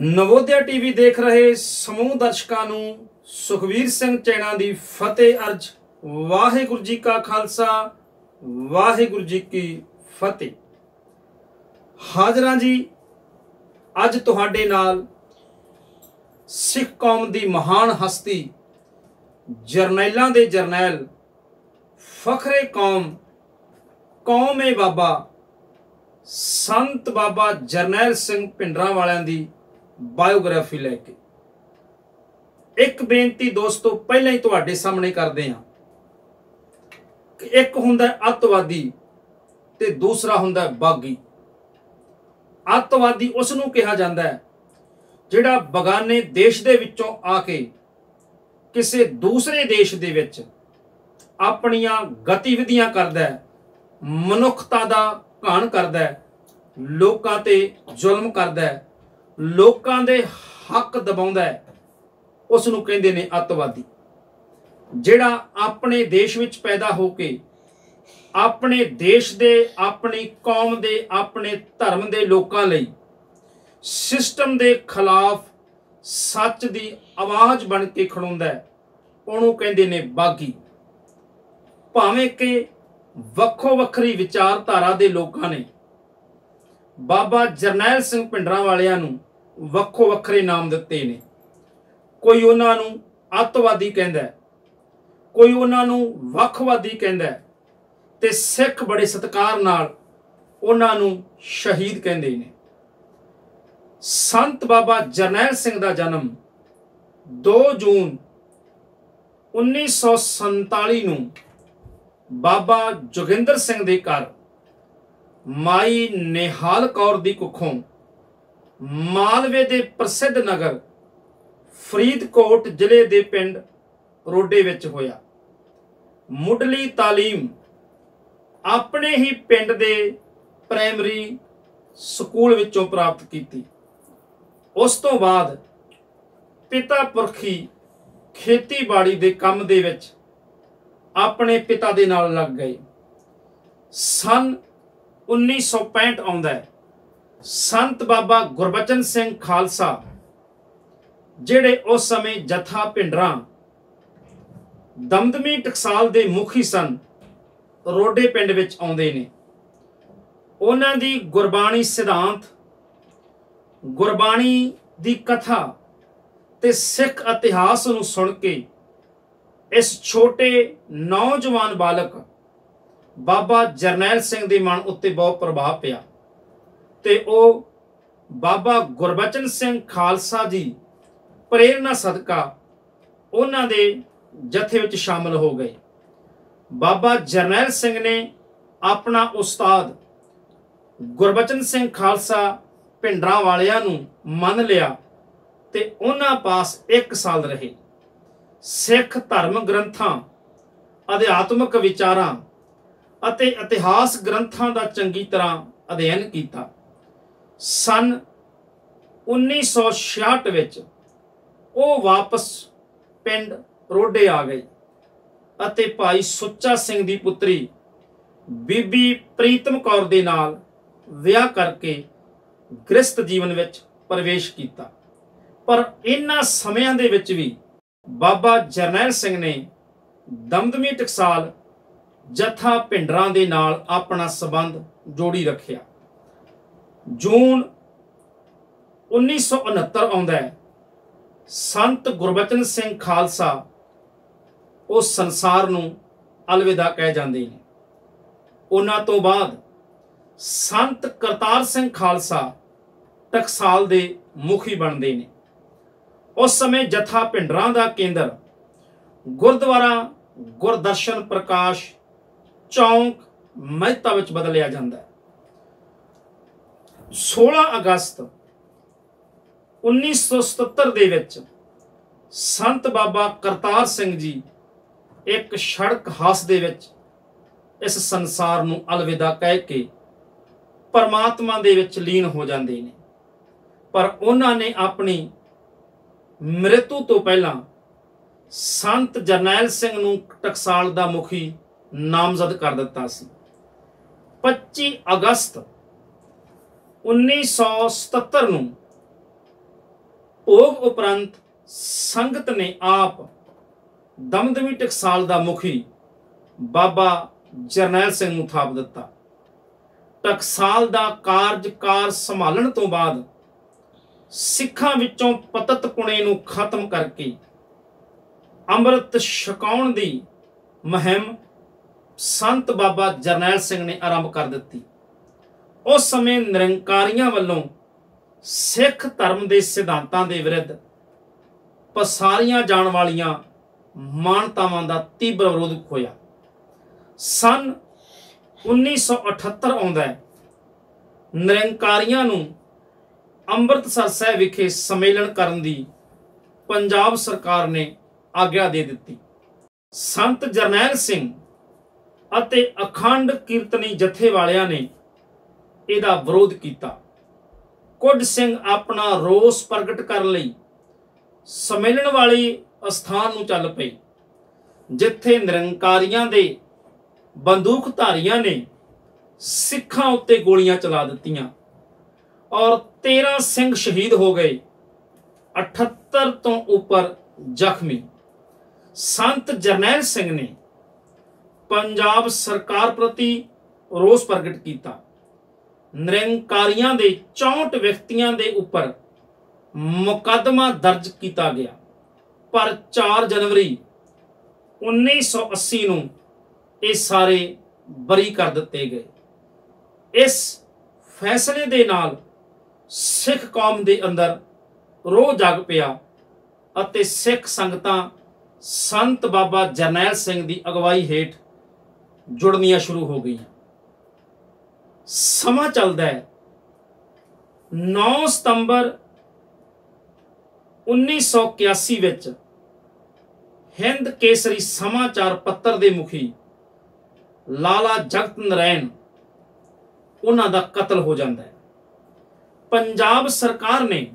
Navodaya TV देख रहे समूह दर्शकों नूं सुखवीर सिंह चैना दी फतेह अर्ज। वाहिगुरू जी का खालसा वाहिगुरू जी की फतेह। हाजरां जी, अज तुहाडे नाल सिख कौम दी महान हस्ती जरनैलां दे जरनैल फखरे कौम कौम ए बाबा संत बाबा जरनैल सिंह भिंडरांवालियां दी बायोग्राफी लैके एक बेनती दोस्तों पहले ही तुहाडे सामने करदे हां कि एक हुंदा अतवादी ते दूसरा हुंदा बागी। अतवादी उसनूं कहा जांदा है जिहड़ा बगाने देश दे विचों आके किसी दूसरे देश दे विच अपनियां गतिविधियां करदा है, मनुखता दा घाण करदा है, लोकां ते जुल्म करदा है, लोकां दे हक दबाउंदा है, उसनूं कहंदे ने अतवादी। जिहड़ा अपने देश विच पैदा होके अपने देश दे, अपनी कौम दे, अपने धर्म दे लोकां लई सिस्टम दे खिलाफ सच दी आवाज़ बन के खड़ोंदा है, उहनूं कहंदे ने बागी। भावें कि वक्खो वक्खरी विचारधारा दे लोकां ने बाबा जरनैल सिंह भिंडरांवालियां नूं वक्खो वक्खरे नाम दिते ने। कोई उन्हां नूं अतवादी कहंदा है, कोई उन्हां नूं वक्खवादी कहंदा है, ते सिख बड़े सत्कार नाल उन्हां नूं शहीद कहंदे ने। संत बाबा जरनैल सिंह दा जन्म 2 जून 1947 नूं बाबा जोगिंदर सिंह दे घर माई निहाल कौर दी कुखों मालवे दे प्रसिद्ध नगर फरीदकोट जिले दे पिंड रोडे विच होया। मुढ़ली तालीम अपने ही पिंड दे प्राइमरी स्कूल विचों प्राप्त कीती। उस तो बाद पिता पुरखी खेतीबाड़ी दे काम दे विच अपने पिता दे नाल लग गए। सन 1965 आउंदा है, संत बाबा गुरबचन सिंह खालसा जिहड़े उस समय जथा भिंडरां दमदमी टकसाल दे मुखी सन, रोडे पिंड विच आउंदे ने। उन्हां दी गुरबाणी सिद्धांत, गुरबाणी दी कथा ते सिख इतिहास नूं सुन के इस छोटे नौजवान बालक बाबा जरनैल सिंह दे मन उत्ते बहुत प्रभाव पिया ते ओ बाबा गुरबचन सिंह खालसा जी प्रेरणा सदका उन्हां दे जथे विच शामिल हो गए। बाबा जरनैल सिंह ने अपना उस्ताद गुरबचन सिंह खालसा भिंडरांवालियां नूं मन लिया ते उन्हां पास 1 साल रहे। सिख धर्म ग्रंथां, अध्यात्मक विचारां अते इतिहास ग्रंथां दा चंगी तरह अध्ययन कीता। सन 1966 विच ਉਹ वापस पिंड रोडे आ गई ਅਤੇ ਭਾਈ ਸੁੱਚਾ ਸਿੰਘ ਦੀ ਪੁੱਤਰੀ ਬੀਬੀ ਪ੍ਰੀਤਮ ਕੌਰ ਦੇ ਨਾਲ ਵਿਆਹ ਕਰਕੇ ਗ੍ਰਸਤ ਜੀਵਨ ਵਿੱਚ ਪ੍ਰਵੇਸ਼ ਕੀਤਾ। ਪਰ ਇਨ੍ਹਾਂ ਸਮਿਆਂ ਦੇ ਵਿੱਚ ਵੀ ਬਾਬਾ ਜਰਨੈਲ ਸਿੰਘ ਨੇ ਦਮਦਮੀ ਟਕਸਾਲ ਜਥਾ भिंडरां ਦੇ ਨਾਲ ਆਪਣਾ ਸੰਬੰਧ ਜੋੜੀ ਰੱਖਿਆ। ਜੂਨ 1969 ਆਉਂਦਾ ਹੈ, संत गुरबचन सिंह खालसा उस संसार नूं अलविदा कह जाते हैं। उन्हां तो बाद संत करतार सिंह खालसा टकसाल दे मुखी बनते हैं। उस समय जथा भिंडरां दा केंद्र गुरुद्वारा गुरदर्शन प्रकाश चौंक महता विच बदलिया जाता है। 16 अगस्त 1977 ਦੇ ਵਿੱਚ ਸੰਤ ਬਾਬਾ ਕਰਤਾਰ ਸਿੰਘ ਜੀ ਇੱਕ ਸੜਕ ਹਾਦਸੇ ਦੇ ਵਿੱਚ ਇਸ ਸੰਸਾਰ ਨੂੰ ਅਲਵਿਦਾ ਕਹਿ ਕੇ ਪਰਮਾਤਮਾ ਦੇ ਵਿੱਚ ਲੀਨ ਹੋ ਜਾਂਦੇ ਨੇ। ਪਰ ਉਹਨਾਂ ਨੇ ਆਪਣੀ ਮ੍ਰਿਤੂ ਤੋਂ ਪਹਿਲਾਂ ਸੰਤ ਜਰਨੈਲ ਸਿੰਘ ਨੂੰ ਟਕਸਾਲ ਦਾ ਮੁਖੀ ਨਾਮਜ਼ਦ ਕਰ ਦਿੱਤਾ ਸੀ। 25 ਅਗਸਤ 1977 ਨੂੰ ਭੋਗ ਉਪਰੰਤ ਸੰਗਤ ਨੇ ਆਪ ਦਮਦਮੀ ਟਕਸਾਲ ਦਾ ਮੁਖੀ ਬਾਬਾ ਜਰਨੈਲ ਸਿੰਘ ਨੂੰ ਥਾਪ ਦਿੱਤਾ। ਟਕਸਾਲ ਦਾ ਕਾਰਜਕਾਰ ਸੰਭਾਲਣ ਤੋਂ ਬਾਅਦ ਸਿੱਖਾਂ ਵਿੱਚੋਂ ਪਤਤ ਪੁਣੇ ਨੂੰ ਖਤਮ ਕਰਕੇ ਅੰਮ੍ਰਿਤ ਛਕਾਉਣ ਦੀ ਮੁਹਿੰਮ ਸੰਤ ਬਾਬਾ ਜਰਨੈਲ ਸਿੰਘ ਨੇ ਆਰੰਭ ਕਰ ਦਿੱਤੀ। ਉਸ ਸਮੇਂ ਨਿਰੰਕਾਰੀਆਂ ਵੱਲੋਂ ਸਿੱਖ ਧਰਮ ਦੇ ਸਿਧਾਂਤਾਂ ਦੇ ਵਿਰੁੱਧ ਪਸਾਰੀਆਂ ਜਾਣ ਵਾਲੀਆਂ ਮਾਨਤਾਵਾਂ ਦਾ ਤੀਬਰ ਵਿਰੋਧ ਹੋਇਆ। ਸਨ 1978 ਆਉਂਦਾ ਹੈ। ਨਿਰੰਕਾਰੀਆਂ ਨੂੰ ਅੰਮ੍ਰਿਤਸਰ ਸਾਹਿਬ ਵਿਖੇ ਸੰਮੇਲਨ ਕਰਨ ਦੀ ਪੰਜਾਬ ਸਰਕਾਰ ਨੇ ਆਗਿਆ ਦੇ ਦਿੱਤੀ। ਸੰਤ ਜਰਨੈਲ ਸਿੰਘ ਅਤੇ ਅਖੰਡ ਕੀਰਤਨੀ ਜਥੇ ਵਾਲਿਆਂ ਨੇ ਇਹਦਾ ਵਿਰੋਧ ਕੀਤਾ। ਕੁੱਝ ਸਿੰਘ ਆਪਣਾ ਰੋਸ ਪ੍ਰਗਟ ਕਰਨ ਲਈ ਸੰਮੇਲਨ ਵਾਲੇ ਅਸਥਾਨ ਨੂੰ ਚੱਲ ਪਏ, ਜਿੱਥੇ ਨਿਰੰਕਾਰੀਆਂ ਦੇ ਬੰਦੂਕਧਾਰੀਆਂ ਨੇ ਸਿੱਖਾਂ ਉੱਤੇ ਗੋਲੀਆਂ ਚਲਾ ਦਿੱਤੀਆਂ ਔਰ 13 ਸਿੰਘ ਸ਼ਹੀਦ ਹੋ ਗਏ, 78 ਤੋਂ ਉੱਪਰ ਜ਼ਖਮੀ। ਸੰਤ ਜਰਨੈਲ ਸਿੰਘ ਨੇ ਪੰਜਾਬ ਸਰਕਾਰ ਪ੍ਰਤੀ ਰੋਸ ਪ੍ਰਗਟ ਕੀਤਾ। ਨਿਰੰਕਾਰੀਆਂ ਦੇ 64 ਵਿਅਕਤੀਆਂ ਦੇ ਉੱਪਰ ਮੁਕੱਦਮਾ ਦਰਜ ਕੀਤਾ ਗਿਆ, ਪਰ 4 ਜਨਵਰੀ 1980 ਨੂੰ ਇਹ ਸਾਰੇ ਬਰੀ ਕਰ ਦਿੱਤੇ ਗਏ। ਇਸ ਫੈਸਲੇ ਦੇ ਨਾਲ ਸਿੱਖ ਕੌਮ ਦੇ ਅੰਦਰ ਰੋਹ ਜਾਗ ਪਿਆ ਅਤੇ ਸਿੱਖ ਸੰਗਤਾਂ ਸੰਤ ਬਾਬਾ ਜਰਨੈਲ ਸਿੰਘ ਦੀ ਅਗਵਾਈ ਹੇਠ ਜੁੜਨੀਆਂ ਸ਼ੁਰੂ ਹੋ ਗਈਆਂ। ਸਮਾਂ ਚੱਲਦਾ ਹੈ। 9 ਸਤੰਬਰ 1981 ਵਿੱਚ ਹਿੰਦ ਕੇਸਰੀ ਸਮਾਚਾਰ ਪੱਤਰ ਦੇ ਮੁਖੀ ਲਾਲਾ ਜਗਤ ਨਰੈਣ ਉਹਨਾਂ ਦਾ ਕਤਲ ਹੋ ਜਾਂਦਾ ਹੈ। ਪੰਜਾਬ ਸਰਕਾਰ ਨੇ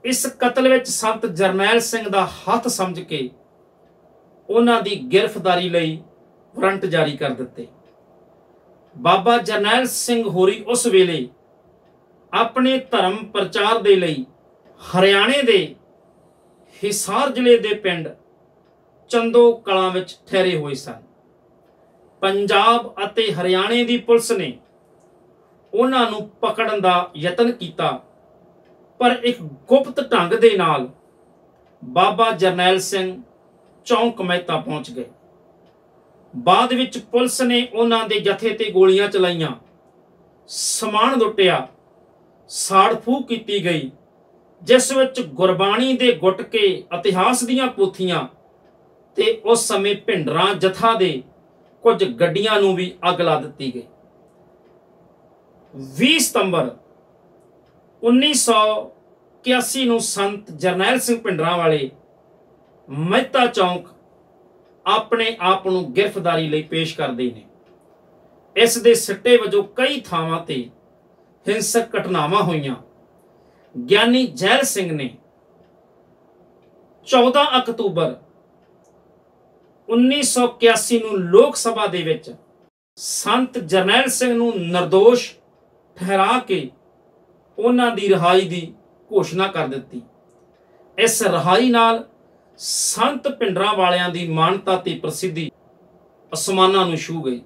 ਇਸ ਕਤਲ ਵਿੱਚ ਸੰਤ ਜਰਨੈਲ ਸਿੰਘ ਦਾ ਹੱਥ ਸਮਝ ਕੇ ਉਹਨਾਂ ਦੀ ਗ੍ਰਿਫਤਾਰੀ ਲਈ ਵਾਰੰਟ ਜਾਰੀ ਕਰ ਦਿੱਤੇ। ਬਾਬਾ ਜਰਨੈਲ ਸਿੰਘ ਹੋਰੀ ਉਸ ਵੇਲੇ ਆਪਣੇ ਧਰਮ ਪ੍ਰਚਾਰ ਦੇ ਲਈ ਹਰਿਆਣੇ ਦੇ ਹਿਸਾਰ ਜ਼ਿਲ੍ਹੇ ਦੇ ਪਿੰਡ ਚੰਦੋ ਕਲਾਂ ਵਿੱਚ ਠਹਿਰੇ ਹੋਏ ਸਨ। ਪੰਜਾਬ ਅਤੇ ਹਰਿਆਣੇ ਦੀ ਪੁਲਿਸ ਨੇ ਉਹਨਾਂ ਨੂੰ ਪਕੜਨ ਦਾ ਯਤਨ ਕੀਤਾ, ਪਰ ਇੱਕ ਗੁਪਤ ਢੰਗ ਦੇ ਨਾਲ ਬਾਬਾ ਜਰਨੈਲ ਸਿੰਘ ਚੌਂਕ ਮਹਿਤਾ ਪਹੁੰਚ ਗਏ। ਬਾਅਦ ਵਿੱਚ ਪੁਲਿਸ ਨੇ ਉਹਨਾਂ ਦੇ ਜਥੇ ਤੇ ਗੋਲੀਆਂ ਚਲਾਈਆਂ, ਸਮਾਨ ਲੁੱਟਿਆ, ਸਾੜ ਫੂਕ ਕੀਤੀ ਗਈ, ਜਿਸ ਵਿੱਚ ਗੁਰਬਾਣੀ ਦੇ ਗੁਟਕੇ, ਇਤਿਹਾਸ ਦੀਆਂ ਪੋਥੀਆਂ ਤੇ ਉਸ ਸਮੇਂ ਭਿੰਡਰਾਂ ਜਥਾ ਦੇ ਕੁਝ ਗੱਡੀਆਂ ਨੂੰ ਵੀ ਅੱਗ ਲਾ ਦਿੱਤੀ ਗਈ। 20 ਸਤੰਬਰ 1981 ਨੂੰ ਸੰਤ ਜਰਨੈਲ ਸਿੰਘ ਭਿੰਡਰਾਂ ਵਾਲੇ ਮਹਿਤਾ ਚੌਂਕ ਆਪਣੇ ਆਪ ਨੂੰ ਗ੍ਰਿਫਤਾਰੀ ਲਈ ਪੇਸ਼ ਕਰਦੇ ਨੇ। ਇਸ ਦੇ ਸਿੱਟੇ ਵਜੋਂ ਕਈ ਥਾਵਾਂ ਤੇ ਹਿੰਸਕ ਘਟਨਾਵਾਂ ਹੋਈਆਂ। ਗਿਆਨੀ ਜ਼ੈਲ ਸਿੰਘ ਨੇ 14 ਅਕਤੂਬਰ 1981 ਨੂੰ ਲੋਕ ਸਭਾ ਦੇ ਵਿੱਚ ਸੰਤ ਜਰਨੈਲ ਸਿੰਘ ਨੂੰ ਨਿਰਦੋਸ਼ ਠਹਿਰਾ ਕੇ ਉਹਨਾਂ ਦੀ ਰਿਹਾਈ ਦੀ ਘੋਸ਼ਣਾ ਕਰ ਦਿੱਤੀ। ਇਸ ਰਿਹਾਈ ਨਾਲ ਸੰਤ ਭਿੰਡਰਾਂ ਵਾਲਿਆਂ ਦੀ ਮਾਨਤਾ ਤੇ ਪ੍ਰਸਿੱਧੀ ਅਸਮਾਨਾਂ ਨੂੰ ਛੂਹ ਗਈ।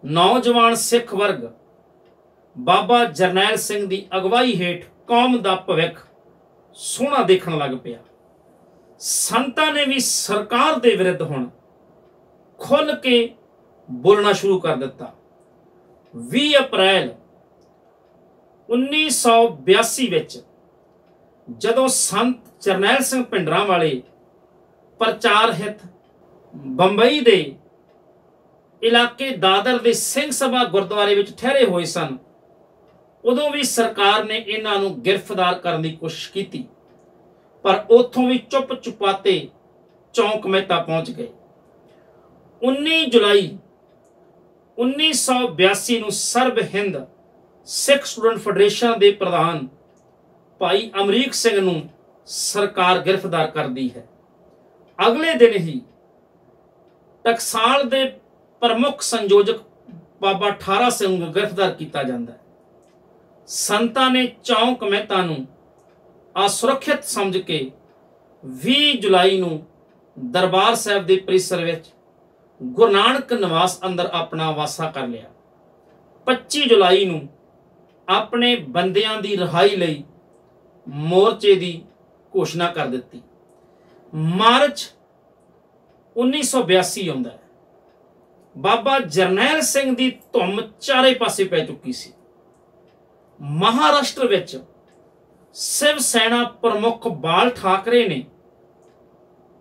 ਨੌਜਵਾਨ ਸਿੱਖ ਵਰਗ ਬਾਬਾ ਜਰਨੈਲ ਸਿੰਘ ਦੀ ਅਗਵਾਈ ਹੇਠ ਕੌਮ ਦਾ ਭਵਿੱਖ ਸੋਹਣਾ ਦੇਖਣ ਲੱਗ ਪਿਆ। ਸੰਤਾਂ ਨੇ ਵੀ ਸਰਕਾਰ ਦੇ ਵਿਰੁੱਧ ਹੁਣ ਖੁੱਲ੍ਹ ਕੇ ਬੋਲਣਾ ਸ਼ੁਰੂ ਕਰ ਦਿੱਤਾ। 20 ਅਪ੍ਰੈਲ 1982 ਵਿੱਚ ਜਦੋਂ ਸੰਤ ਜਰਨੈਲ ਸਿੰਘ ਭਿੰਡਰਾਂ ਵਾਲੇ ਪ੍ਰਚਾਰ ਹਿੱਤ ਬੰਬਈ ਦੇ ਇਲਾਕੇ ਦਾਦਰ ਦੇ ਸਿੰਘ ਸਭਾ ਗੁਰਦੁਆਰੇ ਵਿੱਚ ਠਹਿਰੇ ਹੋਏ ਸਨ, ਉਦੋਂ ਵੀ ਸਰਕਾਰ ਨੇ ਇਹਨਾਂ ਨੂੰ ਗ੍ਰਿਫਤਾਰ ਕਰਨ ਦੀ ਕੋਸ਼ਿਸ਼ ਕੀਤੀ, ਪਰ ਉੱਥੋਂ ਵੀ ਚੁੱਪ ਚੁਪਾਤੇ ਚੌਂਕ ਮਹਿਤਾ ਪਹੁੰਚ ਗਏ। 19 ਜੁਲਾਈ 1982 ਨੂੰ ਸਰਬ ਹਿੰਦ ਸਿੱਖ ਸਟੂਡੈਂਟ ਫੈਡਰੇਸ਼ਨ ਦੇ ਪ੍ਰਧਾਨ ਭਾਈ ਅਮਰੀਕ ਸਿੰਘ ਨੂੰ ਸਰਕਾਰ ਗ੍ਰਿਫਤਾਰ ਕਰਦੀ ਹੈ। ਅਗਲੇ ਦਿਨ ਹੀ ਟਕਸਾਲ ਦੇ ਪ੍ਰਮੁੱਖ ਸੰਯੋਜਕ ਬਾਬਾ ਠਾਰਾ ਸਿੰਘ ਨੂੰ ਗ੍ਰਿਫਤਾਰ ਕੀਤਾ ਜਾਂਦਾ ਹੈ। ਸੰਤਾਂ ਨੇ ਚੌਂਕ ਮਹਿਤਾ ਨੂੰ असुरक्षित समझ के 20 जुलाई ਨੂੰ दरबार साहब के परिसर ਵਿੱਚ गुरु नानक निवास अंदर अपना वासा कर लिया। 25 जुलाई ਨੂੰ अपने बंदियां की रिहाई लई मोर्चे की घोषणा कर दी। मार्च 1982 आउंदा है। बाबा जरनैल सिंह की धुम चारे पासे पै चुकी सी। महाराष्ट्र विच शिव सेना प्रमुख बाल ठाकरे ने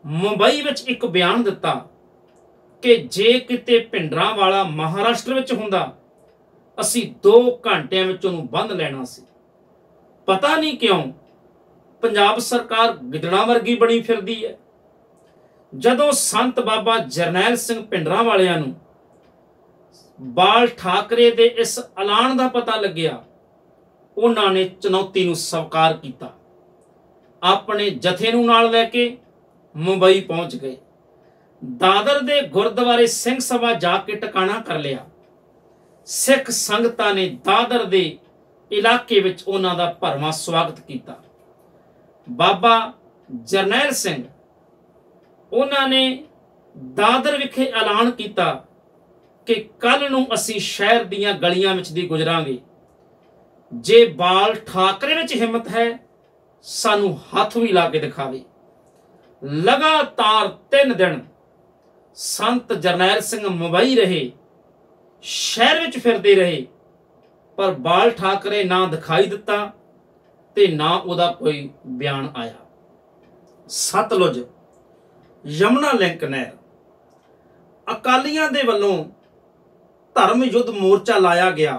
मुंबई विच एक बयान दिता कि जे किते भिंडरांवाला महाराष्ट्र विच हुंदा असी 2 घंटिਆਂ विच ਉਹਨੂੰ बंद लेना सी। पता नहीं क्यों पंजाब सरकार गिदड़ा वर्गी बनी फिरदी है। जदों संत बाबा जरनैल सिंह भिंडरांवालिਆਂ ਨੂੰ बाल ठाकरे दे इस ऐलान का पता लग्या, उन्होंने चुनौती नूं स्वीकार किया। अपने जथे नूं नाल लैके मुंबई पहुंच गए। दादर दे गुरुद्वारे सिंह सभा जाके टिकाणा कर लिया। सिख संगतां ने दादर दे इलाके विच उन्हां दा भरवां स्वागत किया। बाबा जरनैल सिंह उन्होंने दादर विखे ऐलान किया कि कल नूं असीं शहर दीयां गलियां विच दी गुजरांगे। जे बाल ठाकरे विच हिम्मत है सानू हथ भी ला के दिखावे। लगातार 3 दिन संत जरनैल सिंह मुंबई रहे, शहर विच फिरदे रहे, पर बाल ठाकरे ना दिखाई दिता ते ना उहदा कोई बयान आया। सतलुज यमुना लिंक नहर अकालियां दे वल्लों धर्म युद्ध मोर्चा लाया गया,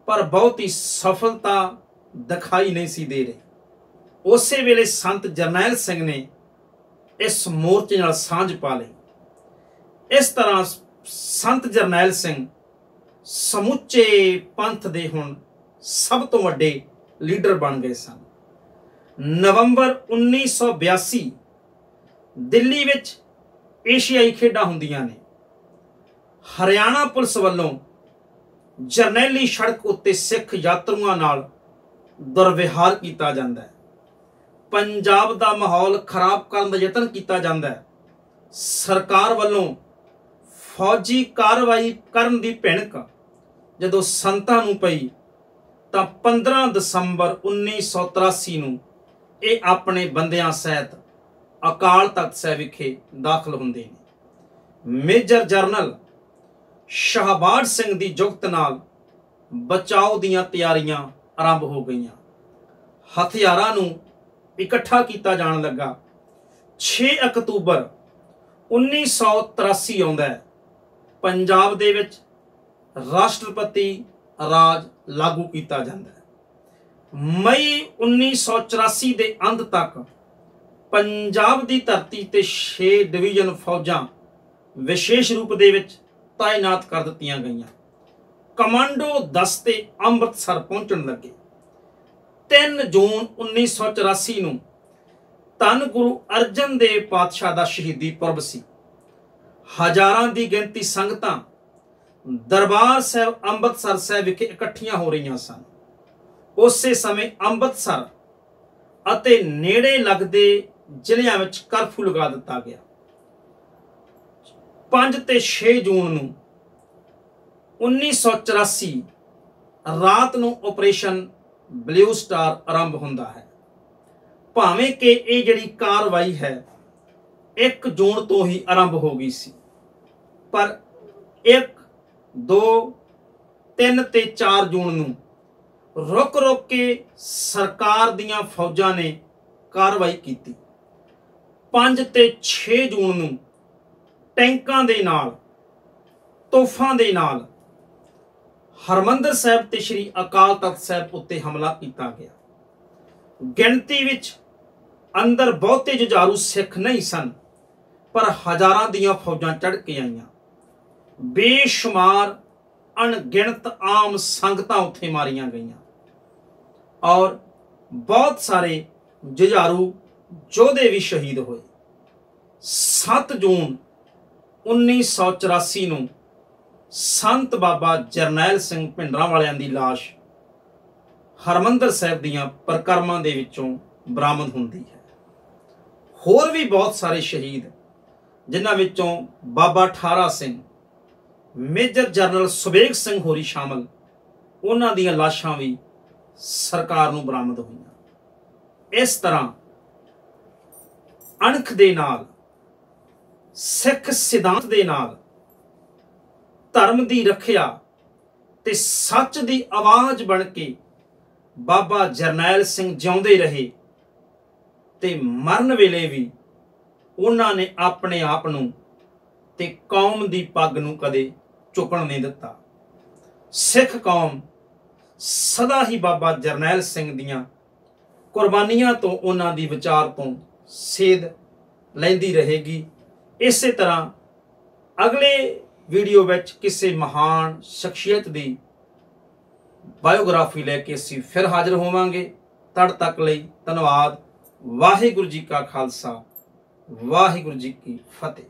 पर बहुत ही सफलता दिखाई नहीं सी दे रही। उस वेले संत जरनैल सिंह ने इस मोर्चे नाल सांझ पा ली। इस तरह संत जरनैल सिंह समुचे पंथ दे हुण सब तो वड्डे लीडर बन गए सन। नवंबर 1982 दिल्ली विच एशियाई खेडां हुंदियां ने। हरियाणा पुलिस वालों जरनैली सड़क उत्ते सिख यात्रुओं नाल दुर्व्यवहार किया जाता है। पंजाब का माहौल खराब करने का यतन किया जाता है। सरकार वालों फौजी कार्रवाई करन दी भिणक जदों संतां नूं पई तां 15 दसंबर 1983 नूं ਇਹ अपने बंदियां सहित अकाल तख्त साहिब विखे दाखिल हुंदे ने। मेजर जनरल शाहबाज सिंह दी जुगत नाल बचाव दीयां तैयारियां आरंभ हो गईयां। हथियारां नूं इकट्ठा किया जाण लगा। 6 अक्तूबर 1983 आउंदा है। पंजाब दे विच राष्ट्रपति राज लागू किया जाता है। मई 1984 के अंत तक पंजाब की धरती ते 6 डिवीजन फौजां विशेष रूप दे विच तैनात कर दित्तियां गईयां। कमांडो दस्ते अमृतसर पहुंचण लगे। 3 जून 1984 नूं धन गुरु अर्जन देव पातशाह का शहीदी पुरब सी। हजारां की गिनती संगतां दरबार साहब अमृतसर साहब विखे इकट्ठियां हो रही सन। उस समय अमृतसर अते नेड़े लगदे जिलियां विच कर्फ्यू लगा दिता गया। 5 ते 6 जून नूं 1984 रात नूं ऑपरेशन ब्लू स्टार आरंभ हुंदा है। भावें कि ये जिहड़ी कार्रवाई है 1 जून तो ही आरंभ हो गई सी, पर 1, 2, 3 ते 4 जून नूं रुक रुक के सरकार दियां फौजां ने कार्रवाई की। 5 ते 6 जून नूं टैंकां दे नाल तोफां दे नाल हरमंदर साहब ते श्री अकाल तख्त साहब उत्ते हमला किया गया। गिनती विच अंदर बहुते जुझारू सिख नहीं सन, पर हजारां दियां फौजां चढ़ के आईयां। बेशुमार अणगिणत आम संगतां उत्थे मारियां गईयां और बहुत सारे जुझारू योधे भी शहीद हुए। 7 जून 1984 नूं संत बाबा जरनैल सिंह भिंडरांवालियां दी लाश ਹਰਮੰਦਰ ਸਾਹਿਬ ਦੀਆਂ ਪਰਿਕਰਮਾ ਦੇ ਵਿੱਚੋਂ ਬਰਾਮਦ ਹੁੰਦੀ ਹੈ। ਹੋਰ ਵੀ ਬਹੁਤ ਸਾਰੇ ਸ਼ਹੀਦ, ਜਿਨ੍ਹਾਂ ਵਿੱਚੋਂ ਬਾਬਾ ਠਾਰਾ ਸਿੰਘ, ਮੇਜਰ ਜਨਰਲ ਸੁਬੇਗ ਸਿੰਘ ਹੋਰੀ ਸ਼ਾਮਲ, ਉਹਨਾਂ ਦੀਆਂ ਲਾਸ਼ਾਂ ਵੀ ਸਰਕਾਰ ਨੂੰ ਬਰਾਮਦ ਹੋਈਆਂ। ਇਸ ਤਰ੍ਹਾਂ ਅਣਖ ਦੇ ਨਾਲ, ਸਿੱਖ ਸਿਧਾਂਤ ਦੇ ਨਾਲ, ਧਰਮ ਦੀ ਰੱਖਿਆ ਤੇ ਸੱਚ ਦੀ ਆਵਾਜ਼ ਬਣ ਕੇ ਬਾਬਾ ਜਰਨੈਲ ਸਿੰਘ ਜਿਉਂਦੇ ਰਹੇ ਤੇ ਮਰਨ ਵੇਲੇ ਵੀ ਉਹਨਾਂ ਨੇ ਆਪਣੇ ਆਪ ਨੂੰ ਤੇ ਕੌਮ ਦੀ ਪੱਗ ਨੂੰ ਕਦੇ ਝੁਕਣ ਨਹੀਂ ਦਿੱਤਾ। ਸਿੱਖ ਕੌਮ ਸਦਾ ਹੀ ਬਾਬਾ ਜਰਨੈਲ ਸਿੰਘ ਦੀਆਂ ਕੁਰਬਾਨੀਆਂ ਤੋਂ, ਉਹਨਾਂ ਦੀ ਵਿਚਾਰ ਤੋਂ ਸੇਧ ਲੈਂਦੀ ਰਹੇਗੀ। ਇਸੇ ਤਰ੍ਹਾਂ ਅਗਲੇ ਵੀਡੀਓ ਵਿੱਚ ਕਿਸੇ ਮਹਾਨ ਸ਼ਖਸੀਅਤ ਦੀ ਬਾਇਓਗ੍ਰਾਫੀ ਲੈ ਕੇ ਅਸੀਂ ਫਿਰ ਹਾਜ਼ਰ ਹੋਵਾਂਗੇ। ਤਦ ਤੱਕ ਲਈ ਧੰਨਵਾਦ। ਵਾਹਿਗੁਰੂ ਜੀ ਕਾ ਖਾਲਸਾ, ਵਾਹਿਗੁਰੂ ਜੀ ਕੀ ਫਤਿਹ।